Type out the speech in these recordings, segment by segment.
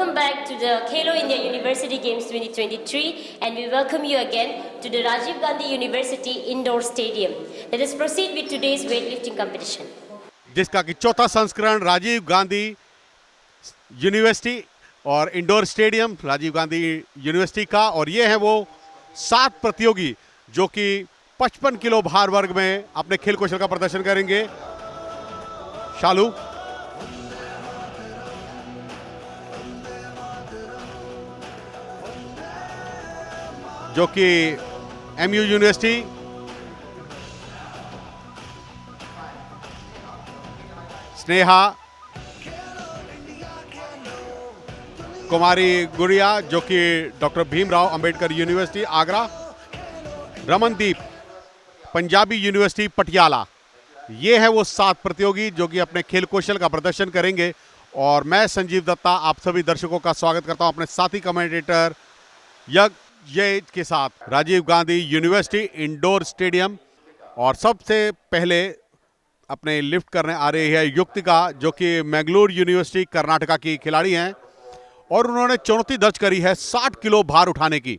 welcome back to the Khelo India University Games 2023, and we welcome you again to the Rajiv Gandhi University Indoor Stadium. Let us proceed with today's weightlifting competition. जिसका कि चौथा संस्करण Rajiv Gandhi university और indoor stadium Rajiv Gandhi university का, और ये है वो 7 प्रतियोगी जो कि 55 किलो भार वर्ग में अपने खेल कौशल का प्रदर्शन करेंगे। शालू, जो कि एमयू यूनिवर्सिटी, स्नेहा, कुमारी गुड़िया जो कि doctor Bhimrao Ambedkar university Agra, Ramandeep Punjabi university Patiala. ये है वो 7 प्रतियोगी जो कि अपने खेल कौशल का प्रदर्शन करेंगे। और मैं संजीव दत्ता आप सभी दर्शकों का स्वागत करता हूं अपने साथी कमेंटेटर ये के साथ Rajiv Gandhi university indoor stadium. और सबसे पहले अपने लिफ्ट करने आ रही है युक्तिका, जो कि मैंगलोर यूनिवर्सिटी कर्नाटका की खिलाड़ी हैं, और उन्होंने चुनौती दर्ज करी है 60 किलो भार उठाने की।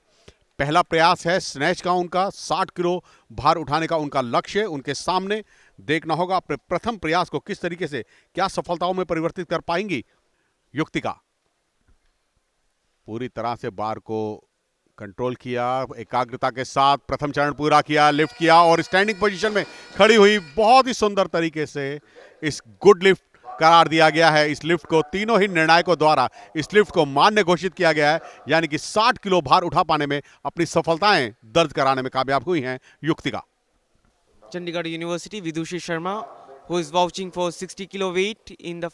पहला प्रयास है स्नैच का उनका, 60 किलो भार उठाने का उनका लक्ष्य उनके सामने। देखना होगा अपने प्रथम प्रयास को किस तरीके से, क्या सफलताओं में परिवर्तित कर पाएंगी युक्तिका। पूरी तरह से बार को कंट्रोल किया, एकाग्रता के साथ प्रथम चरण पूरा किया, लिफ्ट किया और स्टैंडिंग पोजीशन में खड़ी हुई। बहुत ही सुंदर तरीके से इस गुड लिफ्ट करार दिया गया है। इस लिफ्ट को तीनों ही निर्णायकों द्वारा इस लिफ्ट को मान्य घोषित किया गया है, यानी कि 60 किलो भार उठा पाने में अपनी सफलताएं दर्ज कराने में कामयाब हुई हैं युक्तिका। Chandigarh University, Vidushi Sharma, who is vouching for 60 kilo weight in the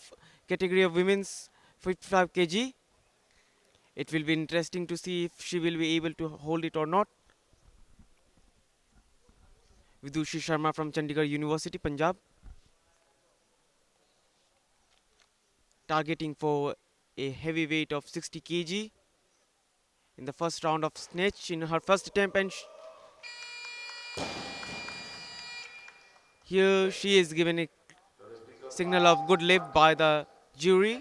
category of women's 55 kg. It will be interesting to see if she will be able to hold it or not. Vidushi Sharma from Chandigarh University, Punjab, targeting for a heavy weight of 60 kg in the first round of snatch in her first attempt, and here she is given a signal of good lift by the jury.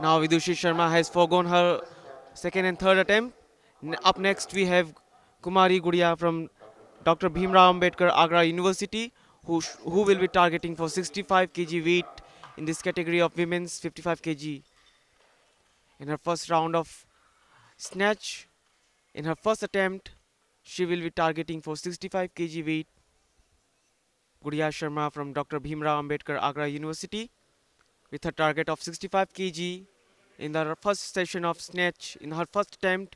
Now Vidushi Sharma has foregone her second and third attempt. Up next we have Kumari Gudia from Dr. Bhimrao Ambedkar Agra University, who will be targeting for 65 kg weight in this category of women's 55 kg. In her first round of snatch, in her first attempt, she will be targeting for 65 kg weight. Gudia Sharma from Dr. Bhimrao Ambedkar Agra University, with her target of 65 kg in the first session of snatch, in her first attempt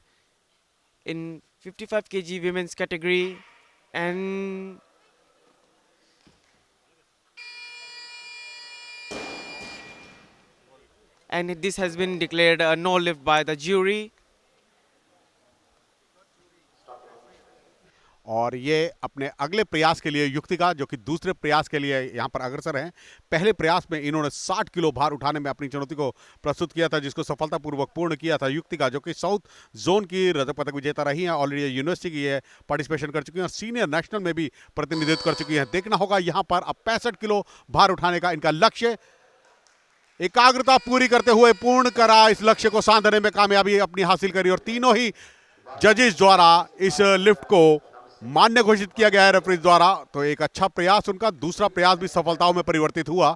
in 55 kg women's category, and this has been declared a no lift by the jury. और ये अपने अगले प्रयास के लिए युक्तिका, जो कि दूसरे प्रयास के लिए यहाँ पर अग्रसर हैं। पहले प्रयास में इन्होंने 60 किलो भार उठाने में अपनी चुनौती को प्रस्तुत किया था, जिसको सफलतापूर्वक पूर्ण किया था युक्तिका, जो कि साउथ जोन की रजत पदक विजेता रही हैं। ऑलरेडी यूनिवर्सिटी की ये पार्टिसिपेशन कर चुकी हैं और सीनियर नेशनल में भी प्रतिनिधित्व कर चुकी हैं। देखना होगा यहाँ पर अब 65 किलो भार उठाने का इनका लक्ष्य। एकाग्रता पूरी करते हुए पूर्ण करा, इस लक्ष्य को साधने में कामयाबी अपनी हासिल करी, और तीनों ही जजेस द्वारा इस लिफ्ट को मान्य घोषित किया गया है रेफरी द्वारा। तो एक अच्छा प्रयास उनका, दूसरा प्रयास भी सफलताओं में परिवर्तित हुआ।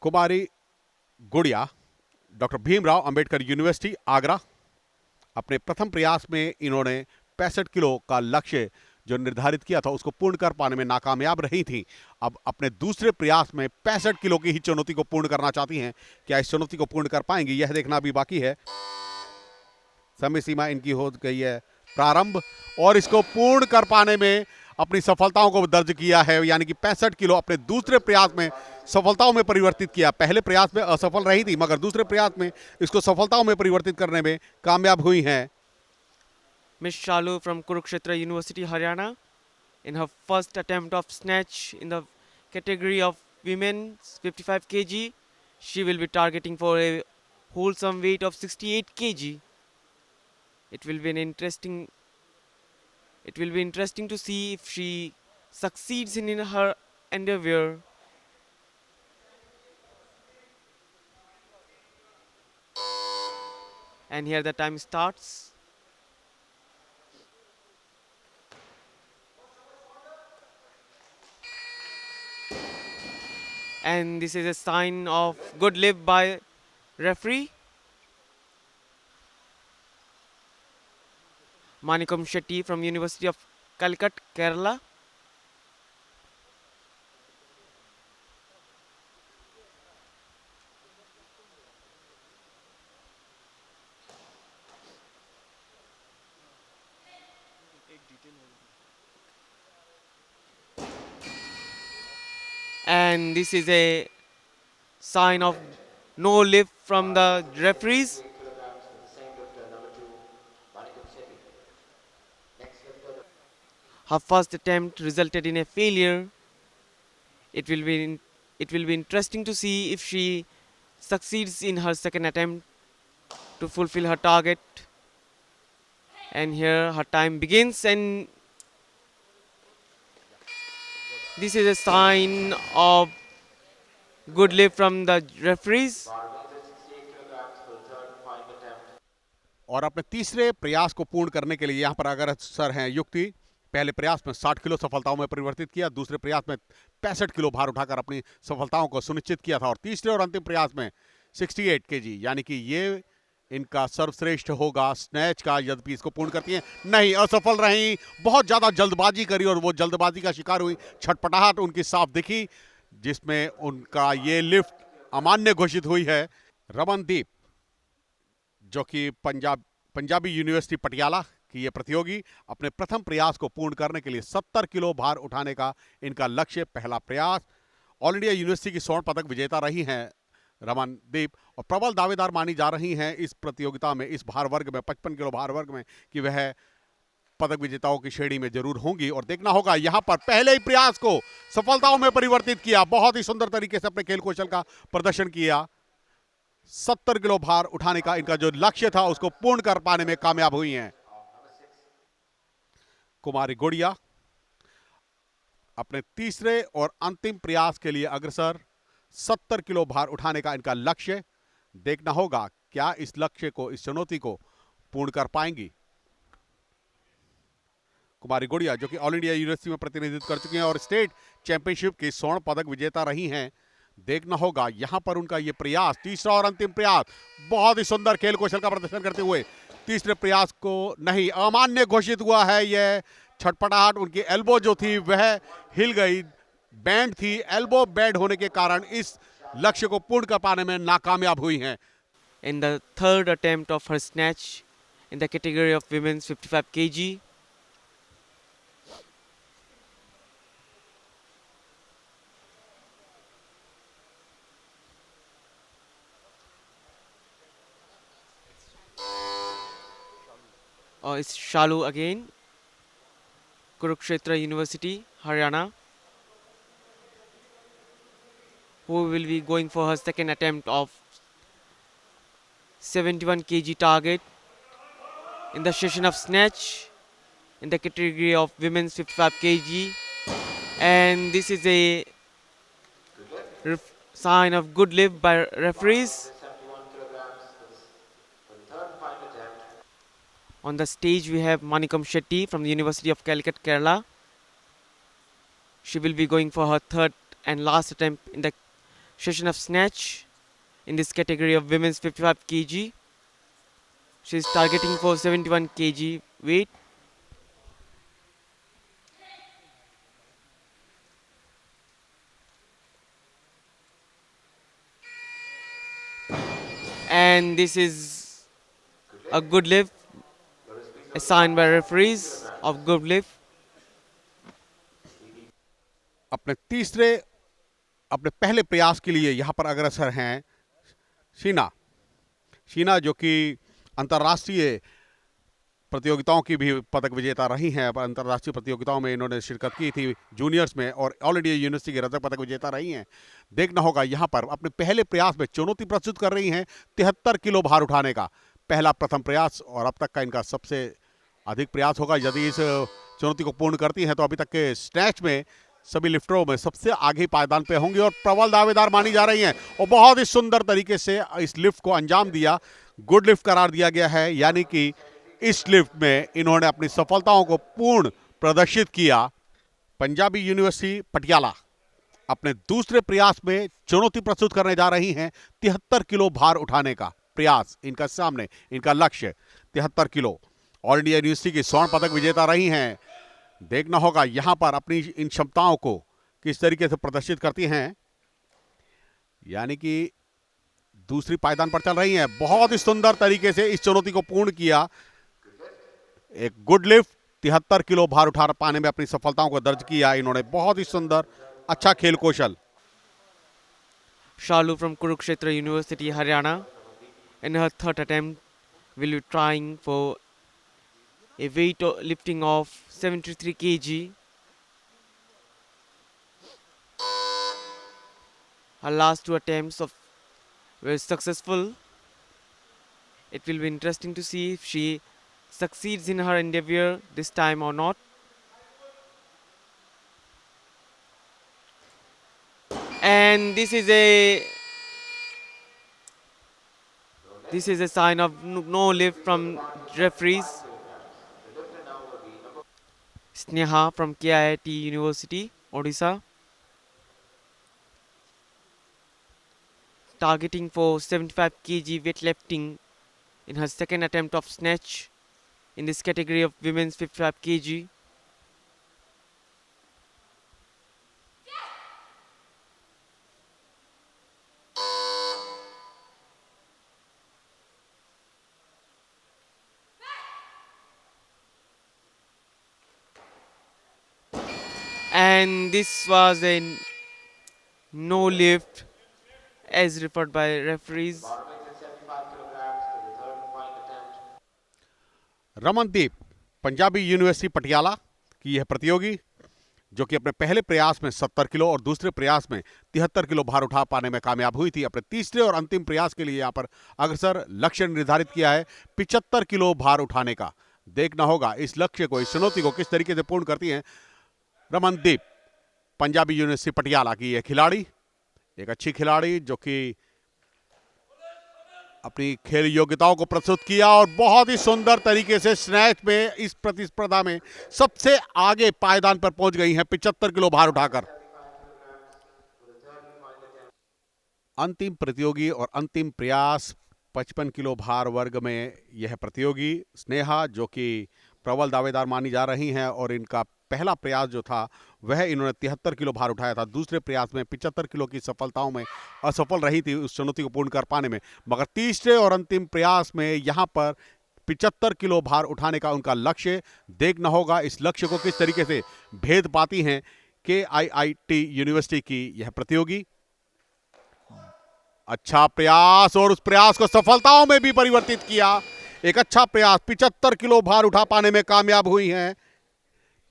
कुमारी गुड़िया, डॉक्टर भीमराव अंबेडकर यूनिवर्सिटी आगरा, अपने प्रथम प्रयास में इन्होंने 65 किलो का लक्ष्य जो निर्धारित किया था उसको पूर्ण कर पाने में नाकामयाब रही थी। अब अपने दूसरे प्रयास में 65 किलो की ही चुनौती को पूर्ण करना चाहती हैं। क्या इस चुनौती को पूर्ण कर पाएंगी, यह देखना अभी बाकी है। समय सीमा इनकी हो गई है प्रारंभ, और इसको पूर्ण कर पाने में अपनी सफलताओं को दर्ज किया है, यानी कि 65 किलो अपने दूसरे प्रयास में सफलताओं में परिवर्तित किया। पहले प्रयास में असफल रही थी, मगर दूसरे प्रयास में इसको सफलताओं में परिवर्तित करने में कामयाब हुई हैं। Miss Shalu from Kurukshetra University, Haryana, in her first attempt of snatch in the category of women's 55 kg, she will be targeting for a wholesome weight of 68 kg. It will be interesting to see if she succeeds in her endeavor. And here the time starts. And this is a sign of good live by referee Manikam Shetty from University of Calicut, Kerala. And this is a sign of no lift from the referees. Her first attempt resulted in a failure. It will be interesting to see if she succeeds in her second attempt to fulfill her target. And here her time begins, and this is a sign of good lift from the referees. और अपने तीसरे प्रयास को पूर्ण करने के लिए यहाँ पर अग्रसर हैं युक्ति। पहले प्रयास में 60 किलो सफलताओं में परिवर्तित किया, दूसरे प्रयास में 65 किलो भार उठाकर अपनी सफलताओं को सुनिश्चित किया था, और तीसरे और अंतिम प्रयास में 68 केजी, यानी कि ये इनका सर्वश्रेष्ठ होगा स्नैच का। यद्यपि इसको पूर्ण करती हैं, नहीं, असफल रही, बहुत ज्यादा जल्दबाजी करी और वो जल्दबाजी का शिकार हुई। छटपटाहट उनकी साफ दिखी, जिसमें उनका ये लिफ्ट अमान्य घोषित हुई है। रमनदीप, जो कि पंजाबी यूनिवर्सिटी पटियाला की ये प्रतियोगी, अपने प्रथम प्रयास को पूर्ण करने के लिए 70 किलो भार उठाने का इनका लक्ष्य। पहला प्रयास। ऑल इंडिया यूनिवर्सिटी की स्वर्ण पदक विजेता रही हैं रमनदीप, और प्रबल दावेदार मानी जा रही हैं इस प्रतियोगिता में, इस भार वर्ग में, 55 किलो भार वर्ग में, कि वह पदक विजेताओं की श्रेणी में जरूर होंगी। और देखना होगा, यहां पर पहले ही प्रयास को सफलताओं में परिवर्तित किया, बहुत ही सुंदर तरीके से अपने खेल कौशल का प्रदर्शन किया। 70 किलो भार उठाने का इनका जो लक्ष्य था उसको पूर्ण कर पाने में कामयाब हुई हैं कुमारी गुड़िया। अपने तीसरे और अंतिम प्रयास के लिए अग्रसर, 70 किलो भार उठाने का इनका लक्ष्य। देखना होगा क्या इस लक्ष्य को, इस चुनौती को पूर्ण कर पाएंगी कुमारी गुड़िया, जो कि ऑल इंडिया यूनिवर्सिटी में प्रतिनिधित्व कर चुकी हैं और स्टेट चैंपियनशिप की स्वर्ण पदक विजेता रही हैं। देखना होगा यहां पर उनका ये प्रयास, तीसरा और अंतिम प्रयास, बहुत ही सुंदर खेल कौशल का प्रदर्शन करते हुए तीसरे प्रयास को नहीं, अमान्य घोषित हुआ है। यह छटपटाहट, उनकी एल्बो जो थी वह हिल गई, बैंड थी, एल्बो बैंड होने के कारण इस लक्ष्य को पूर्ण कर पाने में नाकामयाब हुई हैं। In the third attempt of her snatch in the category of women's 55 kg, it's Shalu again, Kurukshetra University, Haryana, who will be going for her second attempt of 71 kg target in the session of snatch in the category of women's 55 kg. And this is a sign of good lift by referees. On the stage we have Manikam Shetty from the University of Calicut, Kerala. She will be going for her third and last attempt in the session of snatch in this category of women's 55 kg. She is targeting for 71 kg weight. And this is a good lift, a sign by referees of good lift. अपने पहले प्रयास के लिए यहां पर अग्रसर हैं शीना, जो कि अंतर्राष्ट्रीय प्रतियोगिताओं की भी पदक विजेता रही हैं। अंतर्राष्ट्रीय प्रतियोगिताओं में इन्होंने शिरकत की थी जूनियर्स में, और ऑल इंडिया यूनिवर्सिटी की रजत पदक विजेता रही हैं। देखना होगा यहां पर अपने पहले प्रयास में चुनौती प्रस्तुत कर रही हैं 73 किलो भार उठाने का, पहला प्रथम प्रयास, और अब तक का इनका सबसे अधिक प्रयास होगा। यदि इस चुनौती को पूर्ण करती हैं तो अभी तक के स्नैच में सभी लिफ्टरों में सबसे आगे पायदान पे होंगी और प्रबल दावेदार मानी जा रही हैं और बहुत ही सुंदर तरीके से इस लिफ्ट को अंजाम दिया। गुड लिफ्ट करार दिया गया है, यानी कि इस लिफ्ट में इन्होंने अपनी सफलताओं को पूर्ण प्रदर्शित किया। पंजाबी यूनिवर्सिटी पटियाला अपने दूसरे प्रयास में चुनौती प्रस्तुत करने जा रही हैं। 73 किलो भार उठाने का प्रयास इनका सामने, इनका लक्ष्य 73 किलो। ऑल इंडिया यूनिवर्सिटी की स्वर्ण पदक विजेता रही हैं। देखना होगा यहां पर अपनी इन क्षमताओं को किस तरीके से प्रदर्शित करती हैं, यानी कि दूसरी पायदान पर चल रही हैं। बहुत ही सुंदर तरीके से इस चुनौती को पूर्ण किया। एक गुड लिफ्ट 73 किलो भार उठा पाने में अपनी सफलताओं को दर्ज किया इन्होंने। बहुत ही सुंदर, अच्छा खेल कौशल। Shalu from Kurukshetra University, Haryana, in her third attempt will be trying for a weight lifting of 73 kg. Her last two attempts were successful. It will be interesting to see if she succeeds in her endeavor this time or not. And this is a sign of no lift from referees. Sneha from KIT University, Odisha, targeting for 75 kg weightlifting in her second attempt of snatch in this category of women's 55 kg. And this was a no lift as referred by referees. Ramandeep Punjabi university Patiala की यह प्रतियोगी जो कि अपने पहले प्रयास में 70 kilo और दूसरे प्रयास में 73 किलो भार उठा पाने में कामयाब हुई थी। अपने तीसरे और अंतिम प्रयास के लिए यहाँ पर अग्रसर लक्ष्य निर्धारित किया है 75 किलो भार उठाने का। देखना होगा इस लक्ष्य को, इस चुनौती को किस तरीके से पूर्ण करती हैं रमनदीप पंजाबी यूनिवर्सिटी पटियाला की यह खिलाड़ी। एक अच्छी खिलाड़ी जो कि अपनी खेल योग्यताओं को प्रस्तुत किया और बहुत ही सुंदर तरीके से स्नैच में इस प्रतिस्पर्धा में सबसे आगे पायदान पर पहुंच गई हैं 75 किलो भार उठाकर। अंतिम प्रतियोगी और अंतिम प्रयास 55 किलो भार वर्ग में यह प्रतियोगी स्नेहा जो कि प्रबल दावेदार मानी जा रही हैं और इनका पहला प्रयास जो था वह इन्होंने 73 किलो भार उठाया था। दूसरे प्रयास में 75 किलो की सफलताओं में असफल रही थी उस चुनौती को पूर्ण कर पाने में, मगर तीसरे और अंतिम प्रयास में यहां पर 75 किलो भार उठाने का उनका लक्ष्य। देखना होगा इस लक्ष्य को किस तरीके से भेद पाती हैं KIIT यूनिवर्सिटी की यह प्रतियोगी। अच्छा प्रयास और उस प्रयास को सफलताओं में भी परिवर्तित किया। एक अच्छा प्रयास 75 किलो भार उठा पाने में कामयाब हुई हैं।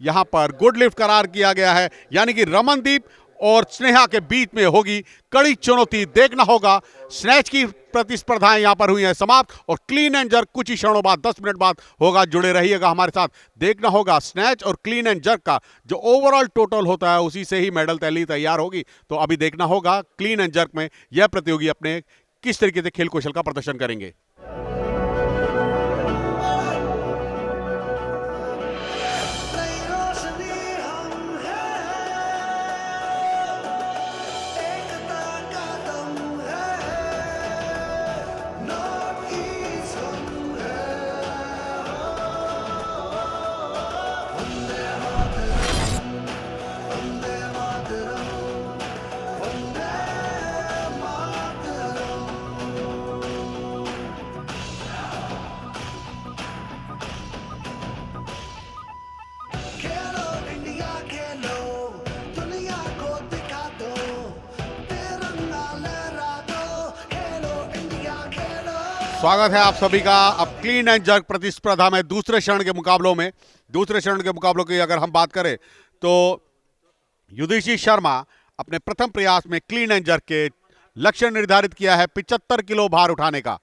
यहां पर गुड लिफ्ट करार किया गया है, यानी कि रमनदीप और स्नेहा के बीच में होगी कड़ी चुनौती। देखना होगा स्नैच की प्रतिस्पर्धाएं यहां पर हुई हैं समाप्त और क्लीन एंड जर्क कुछ ही क्षणों बाद 10 मिनट बाद होगा। जुड़े रहिएगा हमारे साथ। देखना होगा स्नैच और क्लीन एंड जर्क का जो ओवरऑल टोटल होता है उसी से ही मेडल तैली तैयार होगी। तो अभी देखना होगा क्लीन एंड जर्क में यह प्रतियोगी अपने किस तरीके से खेल कौशल का प्रदर्शन करेंगे। स्वागत है आप सभी का। अब क्लीन एंड जर्क प्रतिस्पर्धा में दूसरे चरण के मुकाबलों की अगर हम बात करें तो युधिष्ठिर शर्मा अपने प्रथम प्रयास में क्लीन एंड जर्क के लक्ष्य निर्धारित किया है 75 किलो भार उठाने का।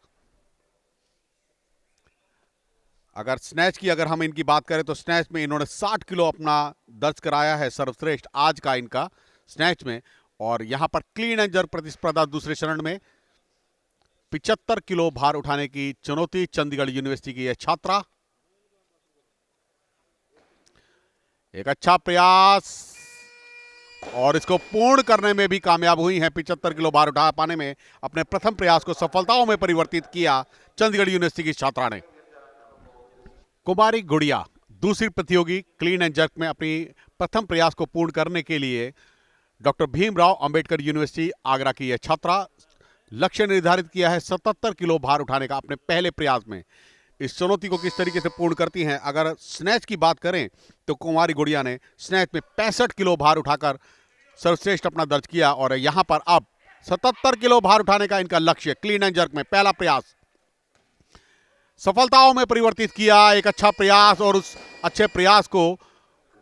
अगर स्नैच की अगर हम इनकी बात करें तो स्नैच में इन्होंने 60 किलो अपना दर्ज कराया है, सर्वश्रेष्ठ आज का इनका स्नैच में। और यहां पर क्लीन एंड जर्क प्रतिस्पर्धा दूसरे चरण में 75 किलो भार उठाने की चुनौती चंडीगढ़ यूनिवर्सिटी की यह छात्रा। एक अच्छा प्रयास और इसको पूर्ण करने में भी कामयाब हुई हैं। 75 किलो भार उठा पाने में अपने प्रथम प्रयास को सफलताओं में परिवर्तित किया चंडीगढ़ यूनिवर्सिटी की छात्रा ने। कुमारी गुड़िया दूसरी प्रतियोगी क्लीन एंड जर्क में अपनी प्रथम प्रयास को पूर्ण करने के लिए डॉक्टर भीमराव अंबेडकर यूनिवर्सिटी आगरा की यह छात्रा लक्ष्य निर्धारित किया है 77 किलो भार उठाने का अपने पहले प्रयास में। इस चुनौती को किस तरीके से पूर्ण करती हैं, अगर स्नैच की बात करें तो कुमारी गुड़िया ने स्नैच में 65 किलो भार उठाकर सर्वश्रेष्ठ अपना दर्ज किया। और यहां पर अब 77 किलो भार उठाने का इनका लक्ष्य क्लीन एंड जर्क में पहला प्रयास सफलताओं में परिवर्तित किया। एक अच्छा प्रयास और उस अच्छे प्रयास को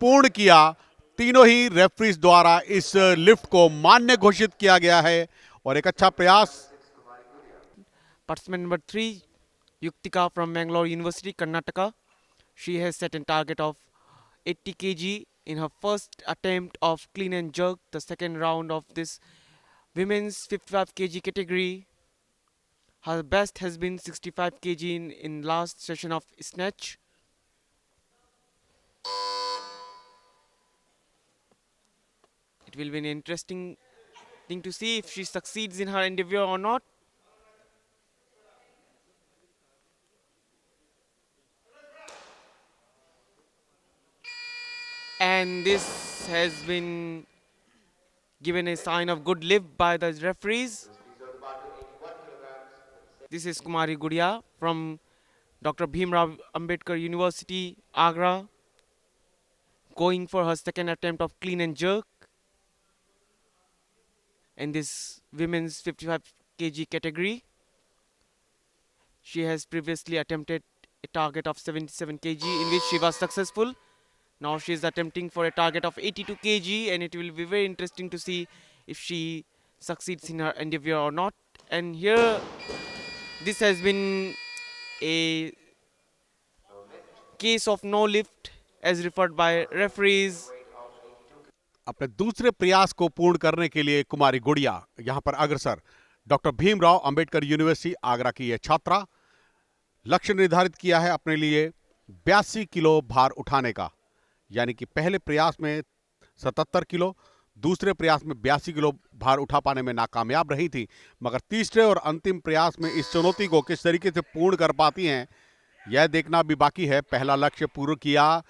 पूर्ण किया। तीनों ही रेफरीज द्वारा इस लिफ्ट को मान्य घोषित किया गया है और एक अच्छा प्रयास। Participant number 3, Yuktika from Mangalore University, Karnataka. She has set a target of 80 kg in her first attempt of clean and jerk, the second round of this women's 55 kg category. Her best has been 65 kg in last session of snatch. It will be an interesting thing to see if she succeeds in her endeavor or not. And this has been given a sign of good lift by the referees. This is Kumari Gudia from Dr. Bhimrao Ambedkar University, Agra, going for her second attempt of clean and jerk in this women's 55 kg category. She has previously attempted a target of 77 kg in which she was successful. Now she is attempting for a target of 82 kg, and it will be very interesting to see if she succeeds in her endeavor or not. And here, this has been a case of no lift as referred by referees. अपने दूसरे प्रयास को पूर्ण करने के लिए कुमारी गुड़िया यहां पर अग्रसर। डॉक्टर भीमराव अंबेडकर यूनिवर्सिटी आगरा की यह छात्रा लक्ष्य निर्धारित किया है अपने लिए 82 किलो भार उठाने का, यानी कि पहले प्रयास में 77 किलो, दूसरे प्रयास में 82 किलो भार उठा पाने में नाकामयाब रही थी। मगर तीसरे और अंतिम प्रयास में इस चुनौती को किस तरीके से पूर्ण कर पाती हैं, यह देखना भी बाकी है। पहला लक्ष्य पूर्ण किया,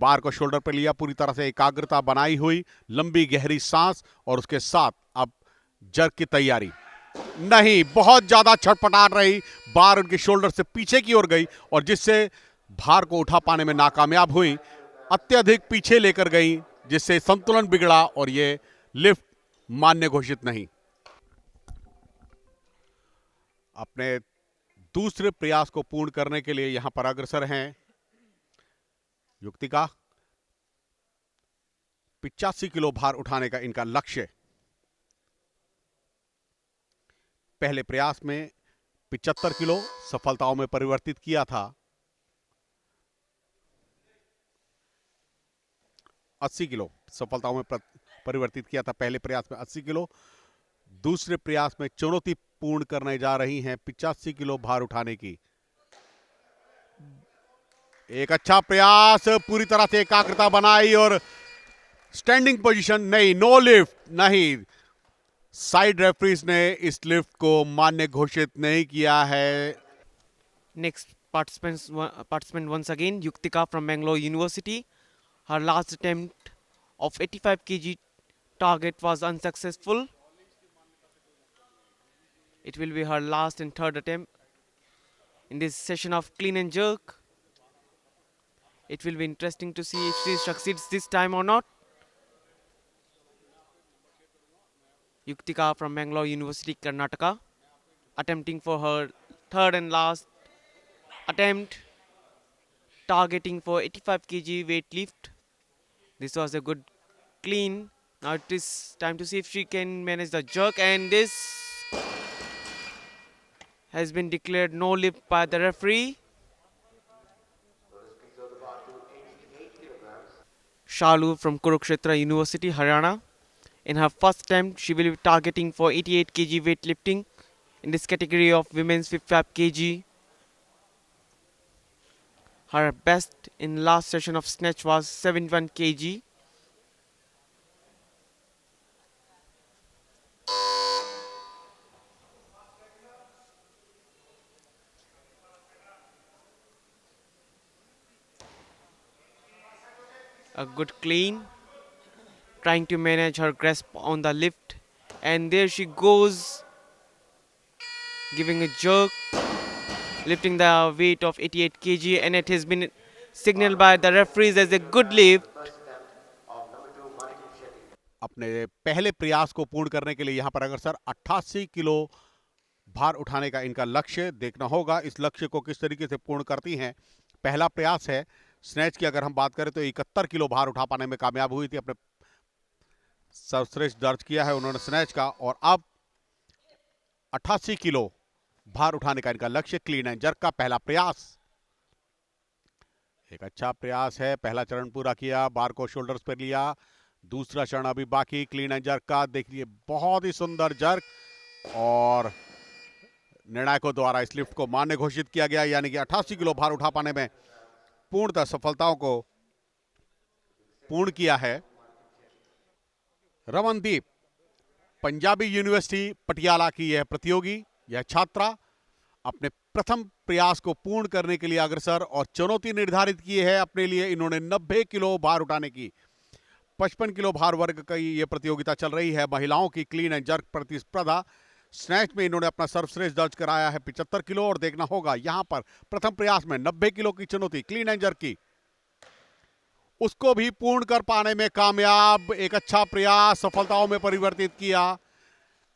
बार को शोल्डर पर लिया, पूरी तरह से एकाग्रता बनाई हुई, लंबी गहरी सांस और उसके साथ अब जर्क की तैयारी। नहीं, बहुत ज्यादा छटपटाट रही, बार उनके शोल्डर से पीछे की ओर गई और जिससे भार को उठा पाने में नाकामयाब हुई, अत्यधिक पीछे लेकर गई, जिससे संतुलन बिगड़ा और यह लिफ्ट मान्य घोषित नहीं। अपने दूसरे प्रयास को पूर्ण करने के लिए यहां पर अग्रसर हैं युक्तिका। 85 किलो भार उठाने का इनका लक्ष्य। पहले प्रयास में 75 किलो सफलताओं में परिवर्तित किया था। 80 किलो सफलताओं में परिवर्तित किया था पहले प्रयास में 80 किलो। दूसरे प्रयास में चुनौती पूर्ण करने जा रही हैं 85 किलो भार उठाने की। एक अच्छा प्रयास, पूरी तरह से एकाग्रता बनाई और स्टैंडिंग पोजीशन। नहीं, नो लिफ्ट नहीं, साइड रेफरीज ने इस लिफ्ट को मान्य घोषित नहीं किया है। Next participant once again, Yuktika from Mangalore University. Her last attempt of 85 kg target was unsuccessful. It will be her last and third attempt in this session of clean and jerk. It will be interesting to see if she succeeds this time or not. Yuktika from Mangalore University, Karnataka, attempting for her third and last attempt, targeting for 85 kg weight lift. This was a good clean. Now it is time to see if she can manage the jerk, and this has been declared no lift by the referee. Shalu from Kurukshetra University, Haryana. In her first attempt, she will be targeting for 88 kg weightlifting in this category of women's 55 kg. Her best in last session of snatch was 71 kg. A good clean, trying to manage her grasp on the lift, and there she goes, giving a jerk, lifting the weight of 88 kg, and it has been signaled by the referees as a good lift. अपने पहले प्रयास को पूर्ण करने के लिए यहां पर अगर सर 88 किलो भार उठाने का इनका लक्ष्य देखना होगा। इस लक्ष्य को किस तरीके से पूर्ण करती हैं। पहला प्रयास है स्नैच की, अगर हम बात करें तो 71 किलो भार उठा पाने में कामयाब हुई थी, अपने सर्वश्रेष्ठ दर्ज किया है उन्होंने स्नैच का, और अब 88 किलो भार उठाने का इनका लक्ष्य। क्लीन एंड जर्क का पहला प्रयास एक अच्छा प्रयास है। पहला चरण पूरा किया, बार को शोल्डर्स पर लिया, दूसरा चरण अभी बाकी। क्लीन एंड जर्क का देखिए बहुत ही सुंदर जर्क, और निर्णायकों द्वारा इस लिफ्ट को मान्य घोषित किया गया, यानी कि 88 किलो भार उठा पाने में पूर्णतः सफलताओं को पूर्ण किया है। रमनदीप, पंजाबी यूनिवर्सिटी पटियाला की यह प्रतियोगी, यह छात्रा अपने प्रथम प्रयास को पूर्ण करने के लिए अग्रसर, और चुनौती निर्धारित की है अपने लिए इन्होंने 90 किलो भार उठाने की। 55 किलो भार वर्ग की यह प्रतियोगिता चल रही है महिलाओं की क्लीन एंड जर्क प्रतिस्पर्धा। स्नैच में इन्होंने अपना सर्वश्रेष्ठ दर्ज कराया है 75 किलो, और देखना होगा यहां पर प्रथम प्रयास में 90 किलो की चुनौती क्लीन एंड जर्क की, उसको भी पूर्ण कर पाने में कामयाब। एक अच्छा प्रयास सफलताओं में परिवर्तित किया।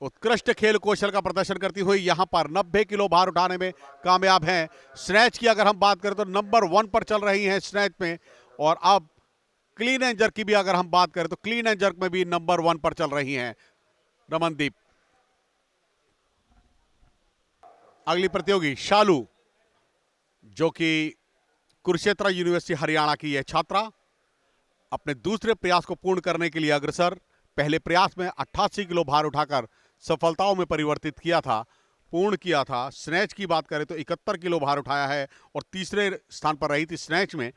उत्कृष्ट खेल कौशल का प्रदर्शन करती हुई यहां पर 90 किलो भार उठाने में कामयाब हैं। स्नैच की अगर हम बात करें तो नंबर 1 पर चल रही हैं स्नैच में, और अब क्लीन एंड जर्क की भी अगर हम बात करें तो क्लीन एंड जर्क में भी नंबर 1 पर चल रही हैं रमनदीप। अगली प्रतियोगी शालू, जो कि कुरुक्षेत्र यूनिवर्सिटी हरियाणा की यह छात्रा अपने दूसरे प्रयास को पूर्ण करने के लिए अग्रसर। पहले प्रयास में 88 किलो भार उठाकर सफलताओं में परिवर्तित किया था, पूर्ण किया था। स्नैच की बात करें तो 71 किलो भार उठाया है और तीसरे स्थान पर रही थी स्नैच में,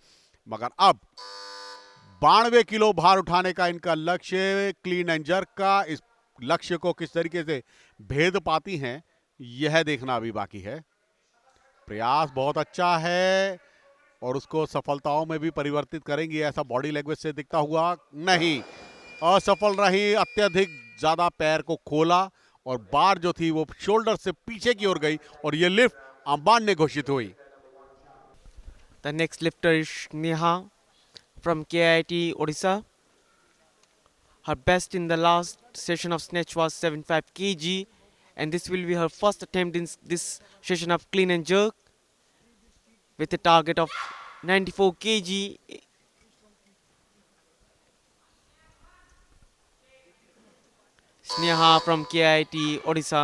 मगर अब 92 किलो भार उठाने का इनका लक्ष्य क्लीन एंड जर्क का। इस लक्ष्य को किस तरीके से भेद पाती हैं यह देखना अभी बाकी है। प्रयास बहुत अच्छा है और उसको सफलताओं में भी परिवर्तित करेंगी ऐसा बॉडी लैंग्वेज से दिखता हुआ नहीं, असफल रही। अत्यधिक ज्यादा पैर को खोला और बार जो थी वो शोल्डर से पीछे की ओर गई और ये लिफ्ट अमान्य घोषित हुई। The next lifter is Neha from KIT Odisha. Her best in the last session of snatch was 75 kg, and this will be her first attempt in this session of clean and jerk with a target of 94 kg. Sneha from KIT Odisha.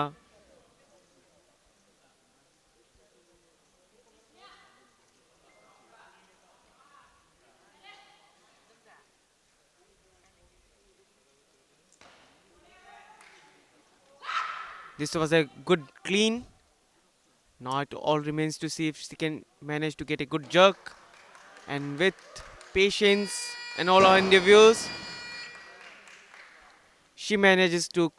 This was a good clean. Now it all remains to see if she can manage to get a good jerk, and with patience and all our endeavors, she manages to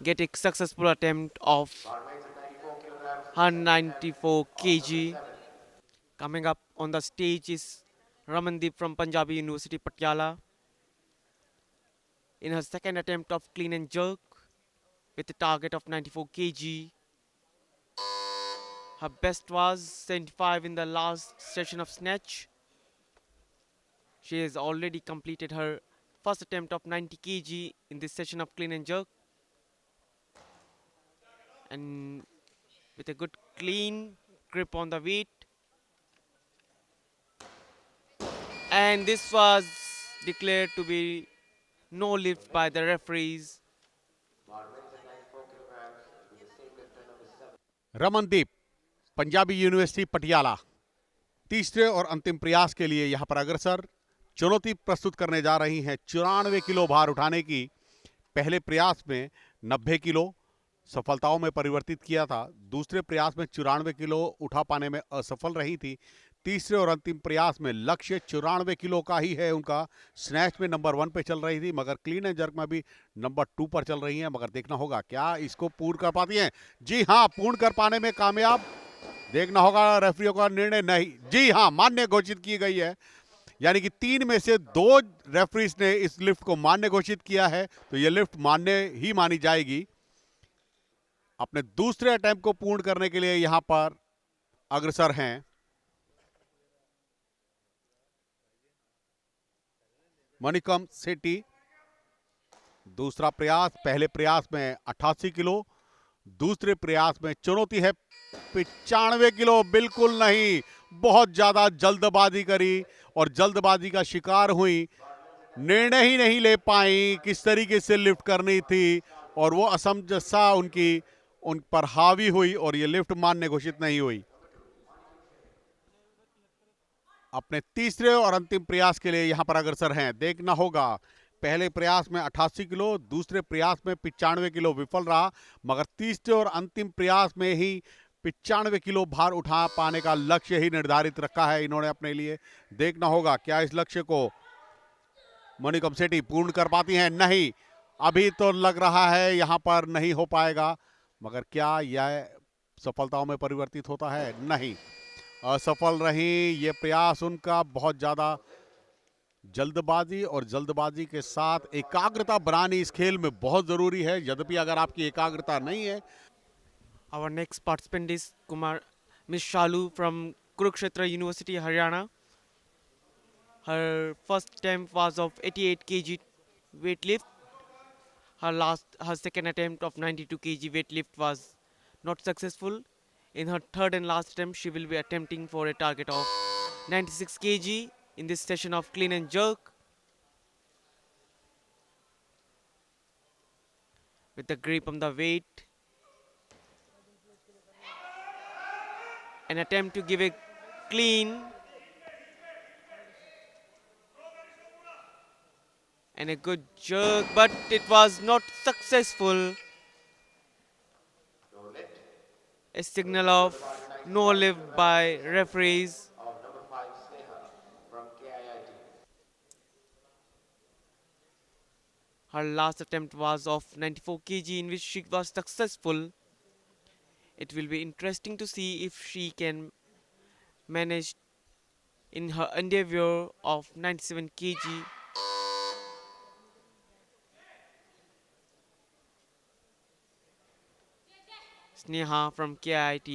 get a successful attempt of 194 kg. Coming up on the stage is Ramandeep from Punjabi University Patiala. In her second attempt of clean and jerk with a target of 94 kg. Her best was 75 in the last session of snatch. She has already completed her first attempt of 90 kg in this session of clean and jerk. And with a good clean grip on the weight. And this was declared to be no lift by the referees. Ramandeep, Punjabi university Patiala, तीसरे और अंतिम प्रयास के लिए यहां पर अग्रसर। चुनौती प्रस्तुत करने जा रही हैं 94 किलो भार उठाने की। पहले प्रयास में 90 किलो सफलताओं में परिवर्तित किया था, दूसरे प्रयास में 94 किलो उठा पाने में असफल रही थी, तीसरे और अंतिम प्रयास में लक्ष्य 94 किलो का ही है उनका। स्नैच में नंबर 1 पे चल रही थी, मगर क्लीन एंड जर्क में भी नंबर 2 पर चल रही हैं। मगर देखना होगा क्या इसको पूर्ण कर पाती हैं। जी हाँ, पूर्ण कर पाने में कामयाब। देखना होगा रेफरियों का निर्णय। नहीं, जी हाँ, मान्य घोषित की गई है। यानी कि 3 में से 2 रेफरीज ने इस लिफ्ट को मान्य घोषित किया है, तो यह लिफ्ट मान्य ही मानी जाएगी। अपने दूसरे अटेम्प्ट को पूर्ण करने के लिए यहां पर अग्रसर हैं मणिकम सेठी। दूसरा प्रयास, पहले प्रयास में 88 किलो, दूसरे प्रयास में चुनौती है 95 किलो। बिल्कुल नहीं, बहुत ज्यादा जल्दबाजी करी और जल्दबाजी का शिकार हुई, निर्णय ही नहीं ले पाई किस तरीके से लिफ्ट करनी थी, और वो असमंजसता उन पर हावी हुई और ये लिफ्ट मान्य घोषित नहीं हुई। अपने तीसरे और अंतिम प्रयास के लिए यहां पर अग्रसर हैं। देखना होगा, पहले प्रयास में 88 किलो, दूसरे प्रयास में 95 किलो विफल रहा, मगर तीसरे और अंतिम प्रयास में ही 95 किलो भार उठा पाने का लक्ष्य ही निर्धारित रखा है इन्होंने अपने लिए। देखना होगा क्या इस लक्ष्य को मणिकम सेठी पूर्ण कर पाती हैं। नहीं, अभी तो लग रहा है यहां पर नहीं हो पाएगा, मगर क्या यह सफलताओं में परिवर्तित होता है? नहीं, असफल रही। ये प्रयास उनका बहुत ज्यादा जल्दबाजी और जल्दबाजी के साथ एकाग्रता बनानी इस खेल में बहुत जरूरी है। यद्यपि अगर आपकी एकाग्रता नहीं है। Our next participant is Miss Shalu from Kurukshetra University, Haryana. Her first attempt was of 88 kg weightlift. Her second attempt of 92 kg weightlift was not successful. In her third and last attempt, she will be attempting for a target of 96 kg in this session of clean and jerk. With the grip on the weight, an attempt to give a clean and a good jerk, but it was not successful. A signal of no lift by referees. Her last attempt was of 94 kg in which she was successful. It will be interesting to see if she can manage in her endeavor of 97 kg. Sneha from KIT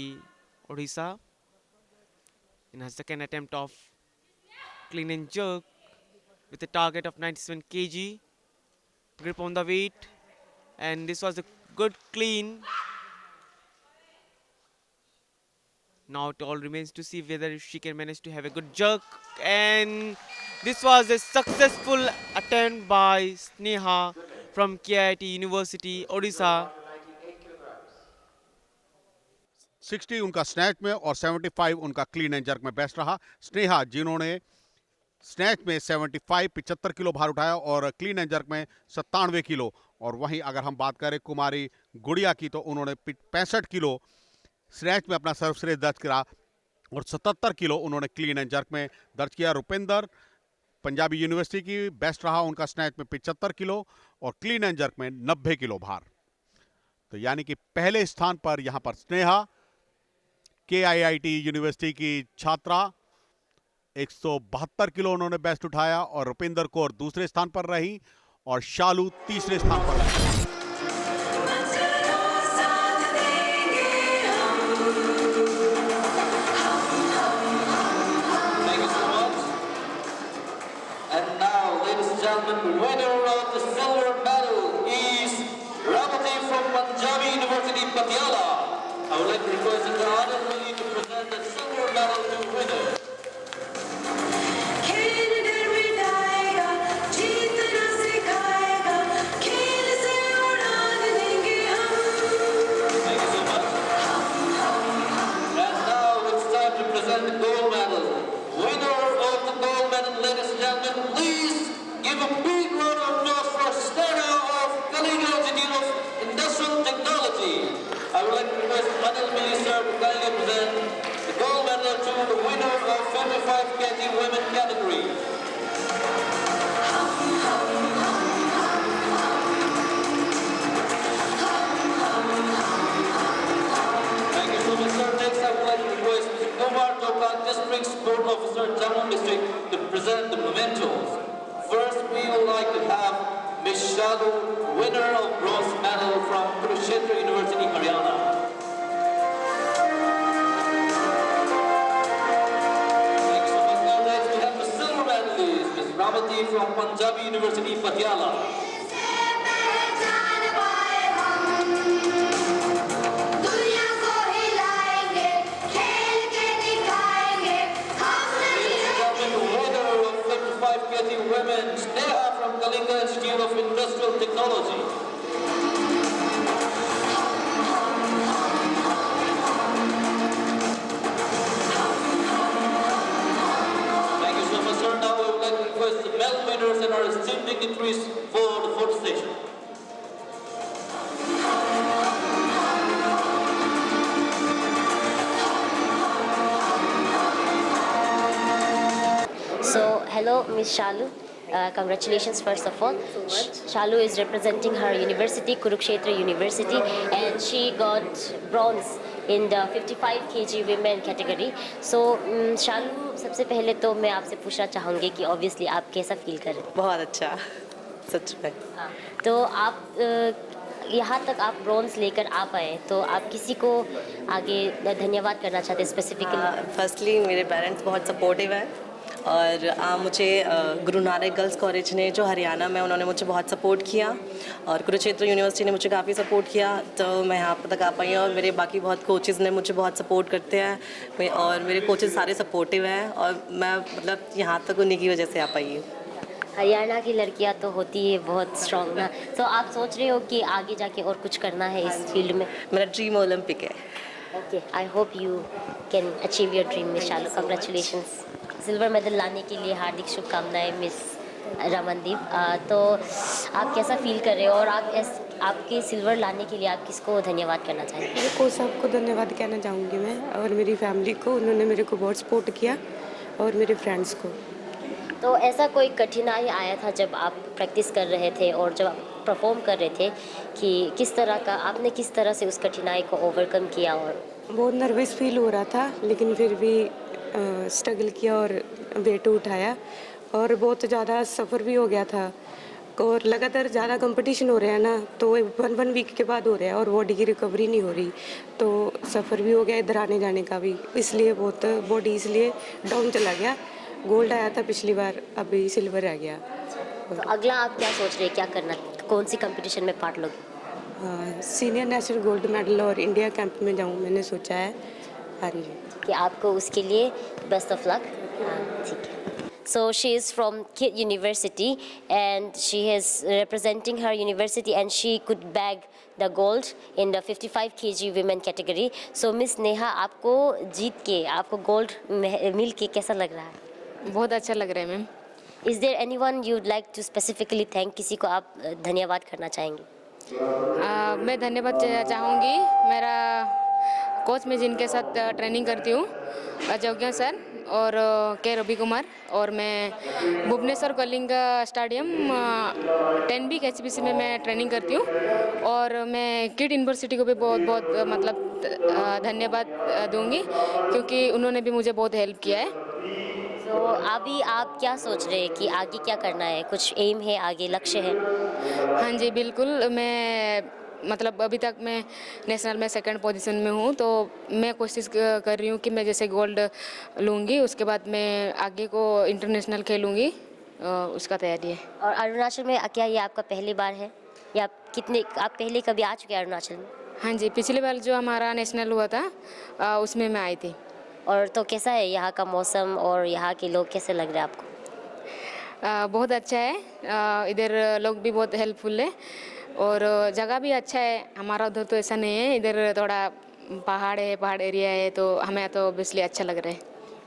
Odisha in her second attempt of clean and jerk with a target of 97 kg. Grip on the weight, and this was a good clean. Now it all remains to see whether she can manage to have a good jerk, and this was a successful attempt by Sneha from KIT University, Odisha. 60 उनका snatch में और 75 उनका clean and jerk में best रहा। स्नेहा जिन्होंने snatch में 75 kilo भार उठाया और क्लीन एंड जर्क में 97 किलो। और वहीं अगर हम बात करें कुमारी गुड़िया की, तो उन्होंने 65 किलो स्नैच में अपना सर्वश्रेष्ठ दर्ज करा और 77 किलो उन्होंने क्लीन एंड जर्क में दर्ज किया। रुपिंदर पंजाबी यूनिवर्सिटी की बेस्ट रहा, उनका स्नैच में 75 किलो और क्लीन एंड जर्क में 90 किलो भार। तो यानी कि पहले स्थान पर यहां पर स्नेहा KIIT यूनिवर्सिटी की छात्रा 172 किलो उन्होंने बेस्ट उठाया, और रुपिंदर कौर दूसरे स्थान पर रही और शालू तीसरे स्थान पर रही। And now, ladies and gentlemen, winner of the silver medal is Ramandeep from Punjabi University, Patiala. I would like to request the honorary to present the silver medal to winner. Thank you so much. And now it's time to present the gold medal. Winner of the gold medal, ladies and gentlemen, to kindly present the gold medal to the winner of 55 kg women category. Thank you so much, sir. Next, I would like to request Mr. Kumar Tokan, District Sport Officer, Jammu District, to present the mementos. First, we would like to have Ms. Shadu, winner of bronze medal from Kurukshetra University, Haryana. Thank you so much. Now, next, we have the silver medalist, Ms. Ramati from Punjabi University, Patiala. Women, Sneha from Kalinga Institute of Industrial Technology. Thank you so much, sir. Now I would like to request the medal winners and our esteemed dignitaries for the photo station. So, hello, Ms. Shalu. Congratulations, first of all. Shalu is representing her university, Kurukshetra University, and she got bronze in the 55 kg women category. So, Shalu, सबसे पहले तो मैं आपसे पूछना चाहूँगी कि obviously आप कैसा फील कर रहे हैं? बहुत अच्छा, सच में। तो आप यहाँ तक आप ब्रॉन्ज लेकर आ पाए, तो आप किसी को आगे धन्यवाद करना चाहते हैं स्पेसिफिकली? फर्स्टली मेरे पेरेंट्स बहुत सपोर्टिव है और मुझे गुरु नानक गर्ल्स कॉलेज ने जो हरियाणा में, उन्होंने मुझे बहुत सपोर्ट किया और कुरुक्षेत्र यूनिवर्सिटी ने मुझे काफ़ी सपोर्ट किया, तो मैं यहाँ तक आ पाई और मेरे बाकी बहुत कोचेज़ ने मुझे बहुत सपोर्ट करते हैं और मेरे कोचेज़ सारे सपोर्टिव हैं और मैं मतलब यहाँ तक उन्हीं की वजह से आ पाई हूँ। हरियाणा की लड़कियां तो होती है बहुत स्ट्रॉन्ग ना, तो आप सोच रहे हो कि आगे जाके और कुछ करना है इस फील्ड में? मेरा ड्रीम ओलंपिक है। Okay, I hope you can achieve your dream miss Shalu. Congratulations. Silver medal लाने के लिए हार्दिक शुभकामनाएं मिस रमनदीप। तो आप कैसा फील कर रहे हो और आपके सिल्वर लाने के लिए आप किसको धन्यवाद करना चाहेंगे? मेरे कोच साहब को धन्यवाद कहना चाहूँगी मैं, और मेरी फैमिली को, उन्होंने मेरे को बहुत सपोर्ट किया, और मेरे फ्रेंड्स को। तो ऐसा कोई कठिनाई आया था जब आप प्रैक्टिस कर रहे थे और जब आप परफॉर्म कर रहे थे कि किस तरह का आपने किस तरह से उस कठिनाई को ओवरकम किया? और बहुत नर्वस फील हो रहा था, लेकिन फिर भी स्ट्रगल किया और वेट उठाया, और बहुत ज़्यादा सफ़र भी हो गया था और लगातार ज़्यादा कंपटीशन हो रहा है ना, तो 1 वीक के बाद हो रहा है और बॉडी की रिकवरी नहीं हो रही, तो सफ़र भी हो गया इधर आने जाने का भी, इसलिए बहुत बॉडी इसलिए डाउन चला गया। गोल्ड आया था पिछली बार, अभी सिल्वर आ गया। तो अगला आप क्या सोच रहे हैं, क्या करना, कौन सी कंपटीशन में पार्ट लोगे? सीनियर नेशनल गोल्ड मेडल और इंडिया कैंप में जाऊँ मैंने सोचा है। हारी कि आपको उसके लिए बेस्ट ऑफ लक। ठीक है। So she is from KIT University and she is representing her university and she could bag the gold in the 55 kg women category. So Miss Neha, आपको जीत के, आपको गोल्ड मिल के कैसा लग रहा है? बहुत अच्छा लग रहा है ma'am. Is there anyone you'd like to specifically thank? किसी को आप धन्यवाद करना चाहेंगे? मैं धन्यवाद चाहूँगी मेरा कोच में जिनके साथ ट्रेनिंग करती हूँ, अजोग्या सर और के रवि कुमार, और मैं Bhubaneswar Kalinga stadium 10B HPC में मैं ट्रेनिंग करती हूँ, और मैं किट यूनिवर्सिटी को भी बहुत बहुत मतलब धन्यवाद दूँगी क्योंकि उन्होंने भी मुझे बहुत हेल्प किया है। तो अभी आप क्या सोच रहे हैं कि आगे क्या करना है, कुछ एम है आगे, लक्ष्य है? हाँ जी बिल्कुल, मैं मतलब अभी तक मैं नेशनल में 2nd पोजीशन में हूँ, तो मैं कोशिश कर रही हूँ कि मैं जैसे गोल्ड लूँगी उसके बाद मैं आगे को इंटरनेशनल खेलूँगी, उसका तैयारी है। और अरुणाचल में क्या ये आपका पहली बार है या आप पहले कभी आ चुके हैं अरुणाचल में? हाँ जी, पिछली बार जो हमारा नेशनल हुआ था उसमें मैं आई थी। और तो कैसा है यहाँ का मौसम और यहाँ के लोग कैसे लग रहे हैं आपको? बहुत अच्छा है, इधर लोग भी बहुत हेल्पफुल है और जगह भी अच्छा है। हमारा उधर तो ऐसा नहीं है, इधर थोड़ा पहाड़ एरिया है, तो हमें तो ऑब्वियसली अच्छा लग रहा है।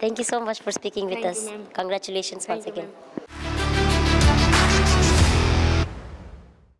Thank you so much for speaking with Thank us. you, ma'am. Congratulations once Thank you, again.